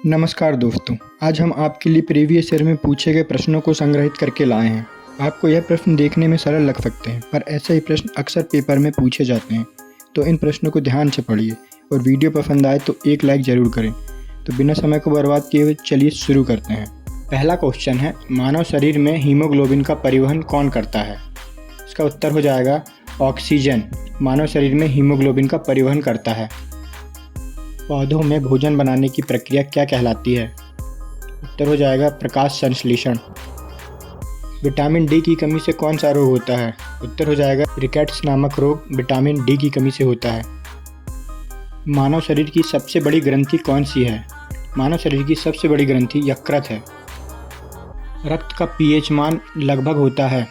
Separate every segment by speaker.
Speaker 1: नमस्कार दोस्तों, आज हम आपके लिए प्रीवियस ईयर में पूछे गए प्रश्नों को संग्रहित करके लाए हैं। आपको यह प्रश्न देखने में सरल लग सकते हैं, पर ऐसे ही प्रश्न अक्सर पेपर में पूछे जाते हैं। तो इन प्रश्नों को ध्यान से पढ़िए और वीडियो पसंद आए तो एक लाइक ज़रूर करें। तो बिना समय को बर्बाद किए हुए चलिए शुरू करते हैं। पहला क्वेश्चन है, मानव शरीर में हीमोग्लोबिन का परिवहन कौन करता है? इसका उत्तर हो जाएगा ऑक्सीजन। मानव शरीर में हीमोग्लोबिन का परिवहन करता है। पौधों में भोजन बनाने की प्रक्रिया क्या कहलाती है? उत्तर हो जाएगा प्रकाश संश्लेषण। विटामिन डी की कमी से कौन सा रोग होता है? उत्तर हो जाएगा रिकेट्स नामक रोग विटामिन डी की कमी से होता है। मानव शरीर की सबसे बड़ी ग्रंथि कौन सी है? मानव शरीर की सबसे बड़ी ग्रंथि यकृत है। रक्त का पीएच मान लगभग होता है।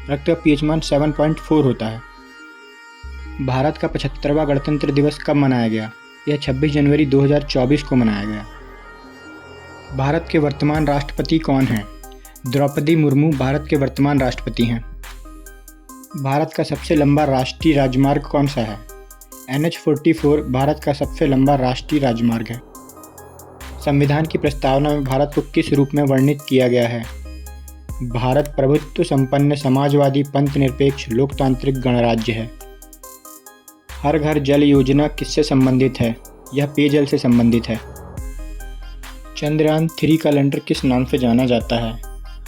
Speaker 1: रक्त का पीएच मान 7.4 होता है। भारत का 75वां गणतंत्र दिवस कब मनाया गया? यह 26 जनवरी 2024 को मनाया गया। भारत के वर्तमान राष्ट्रपति कौन हैं? द्रौपदी मुर्मू भारत के वर्तमान राष्ट्रपति हैं। भारत का सबसे लंबा राष्ट्रीय राजमार्ग कौन सा है? NH-44 भारत का सबसे लंबा राष्ट्रीय राजमार्ग है। संविधान की प्रस्तावना में भारत को किस रूप में वर्णित किया गया है? भारत प्रभुत्व संपन्न समाजवादी पंथ निरपेक्ष लोकतांत्रिक गणराज्य है। हर घर जल योजना किससे संबंधित है? यह पेयजल से संबंधित है। चंद्रयान 3 का लैंडर किस नाम से जाना जाता है?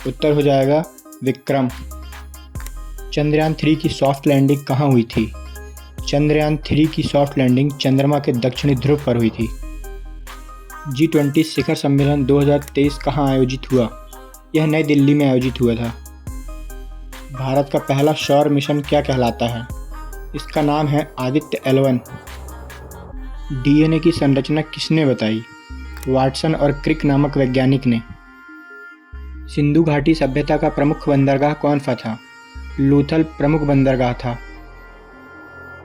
Speaker 1: उत्तर हो जाएगा विक्रम। चंद्रयान 3 की सॉफ्ट लैंडिंग कहाँ हुई थी? चंद्रयान 3 की सॉफ्ट लैंडिंग चंद्रमा के दक्षिणी ध्रुव पर हुई थी। G20 शिखर सम्मेलन 2023 कहाँ आयोजित हुआ? यह नई दिल्ली में आयोजित हुआ था। भारत का पहला सौर मिशन क्या कहलाता है? इसका नाम है आदित्य L1। डीएनए की संरचना किसने बताई? वाटसन और क्रिक नामक वैज्ञानिक ने। सिंधु घाटी सभ्यता का प्रमुख बंदरगाह कौन सा था? लोथल प्रमुख बंदरगाह था।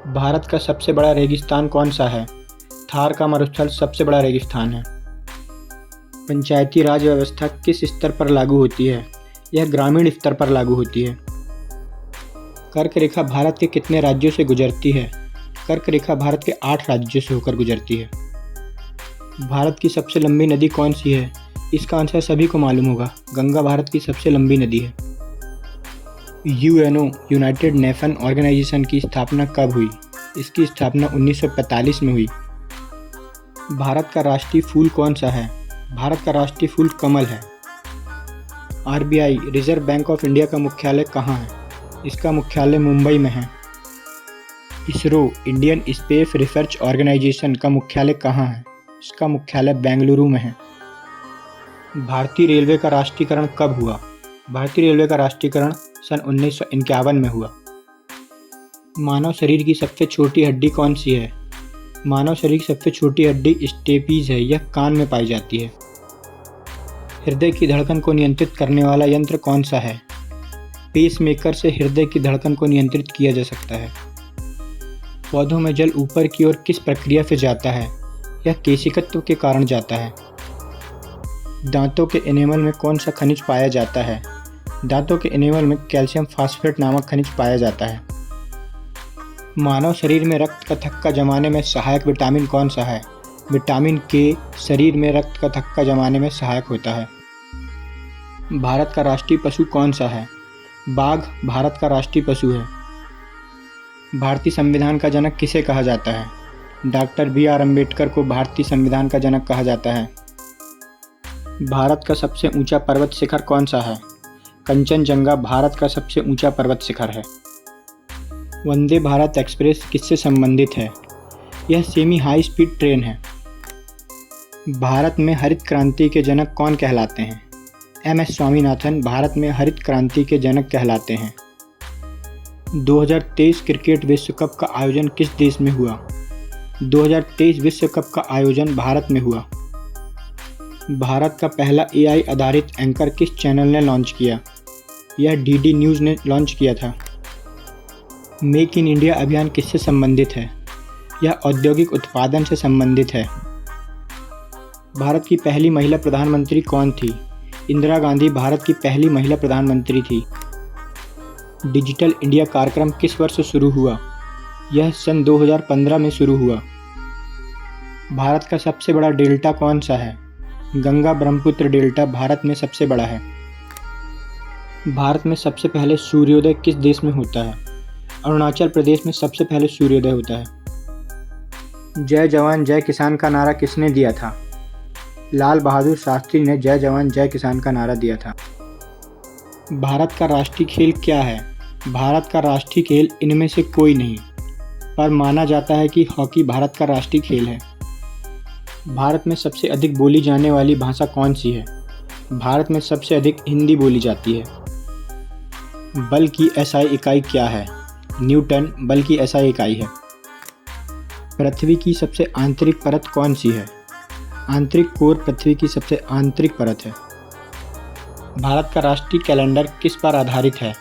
Speaker 1: भारत का सबसे बड़ा रेगिस्तान कौन सा है? थार का मरुस्थल सबसे बड़ा रेगिस्तान है। पंचायती राज व्यवस्था किस स्तर पर लागू होती है? यह ग्रामीण स्तर पर लागू होती है। कर्क रेखा भारत के कितने राज्यों से गुजरती है? कर्क रेखा भारत के 8 राज्यों से होकर गुजरती है। भारत की सबसे लंबी नदी कौन सी है? इसका आंसर सभी को मालूम होगा, गंगा भारत की सबसे लंबी नदी है। यूएनओ यूनाइटेड नेशन ऑर्गेनाइजेशन की स्थापना कब हुई? इसकी स्थापना 1945 में हुई। भारत का राष्ट्रीय फूल कौन सा है? भारत का राष्ट्रीय फूल कमल है। RBI reserve bank of India का मुख्यालय कहाँ है? इसका मुख्यालय मुंबई में है। ISRO Indian space research organisation का मुख्यालय कहाँ है? इसका मुख्यालय बेंगलुरु में है। भारतीय रेलवे का राष्ट्रीयकरण कब हुआ? भारतीय रेलवे का राष्ट्रीयकरण सन 1951 में हुआ। मानव शरीर की सबसे छोटी हड्डी कौन सी है? मानव शरीर की सबसे छोटी हड्डी स्टेपीज है। यह कान में पाई जाती है। हृदय की धड़कन को नियंत्रित करने वाला यंत्र कौन सा है? पेसमेकर से हृदय की धड़कन को नियंत्रित किया जा सकता है। पौधों में जल ऊपर की ओर किस प्रक्रिया से जाता है? यह केशिकत्व के कारण जाता है। दांतों के एनेमल में कौन सा खनिज पाया जाता है? दांतों के एनेमल में कैल्शियम फास्फेट नामक खनिज पाया जाता है। मानव शरीर में रक्त का थक्का जमाने में सहायक विटामिन कौन सा है? विटामिन के शरीर में रक्त का थक्का जमाने में सहायक होता है। भारत का राष्ट्रीय पशु कौन सा है? बाघ भारत का राष्ट्रीय पशु है। भारतीय संविधान का जनक किसे कहा जाता है? डॉक्टर BR अम्बेडकर को भारतीय संविधान का जनक कहा जाता है। भारत का सबसे ऊंचा पर्वत शिखर कौन सा है? कंचनजंगा भारत का सबसे ऊंचा पर्वत शिखर है। वंदे भारत एक्सप्रेस किससे संबंधित है? यह सेमी हाई स्पीड ट्रेन है। भारत में हरित क्रांति के जनक कौन कहलाते हैं? MS स्वामीनाथन भारत में हरित क्रांति के जनक कहलाते हैं। 2023 क्रिकेट विश्व कप का आयोजन किस देश में हुआ? 2023 विश्व कप का आयोजन भारत में हुआ। भारत का पहला AI आधारित एंकर किस चैनल ने लॉन्च किया? यह DD न्यूज़ ने लॉन्च किया था। मेक इन इंडिया अभियान किससे संबंधित है? यह औद्योगिक उत्पादन से संबंधित है। भारत की पहली महिला प्रधानमंत्री कौन थी? इंदिरा गांधी भारत की पहली महिला प्रधानमंत्री थी। डिजिटल इंडिया कार्यक्रम किस वर्ष शुरू हुआ? यह सन 2015 में शुरू हुआ। भारत का सबसे बड़ा डेल्टा कौन सा है? गंगा ब्रह्मपुत्र डेल्टा भारत में सबसे बड़ा है। भारत में सबसे पहले सूर्योदय किस देश में होता है? अरुणाचल प्रदेश में सबसे पहले सूर्योदय होता है। जय जवान जय किसान का नारा किसने दिया था? लाल बहादुर शास्त्री ने जय जवान जय किसान का नारा दिया था। भारत का राष्ट्रीय खेल क्या है? भारत का राष्ट्रीय खेल इनमें से कोई नहीं, पर माना जाता है कि हॉकी भारत का राष्ट्रीय खेल है। भारत में सबसे अधिक बोली जाने वाली भाषा कौन सी है? भारत में सबसे अधिक हिंदी बोली जाती है। बल की एसआई इकाई क्या है? न्यूटन बल की एसआई इकाई है। पृथ्वी की सबसे आंतरिक परत कौन सी है? आंतरिक कोर पृथ्वी की सबसे आंतरिक परत है। भारत का राष्ट्रीय कैलेंडर किस पर आधारित है?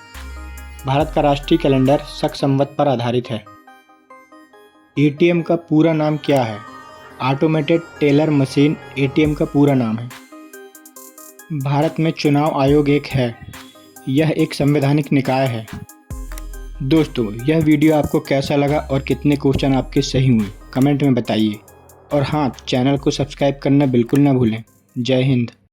Speaker 1: भारत का राष्ट्रीय कैलेंडर शक संवत पर आधारित है। एटीएम का पूरा नाम क्या है? ऑटोमेटेड टेलर मशीन एटीएम का पूरा नाम है। भारत में चुनाव आयोग एक है। यह एक संवैधानिक निकाय है। दोस्तों, यह वीडियो आपको कैसा लगा और कितने क्वेश्चन आपके सही हुए कमेंट में बताइए। और हाँ, चैनल को सब्सक्राइब करना बिल्कुल ना भूलें। जय हिंद।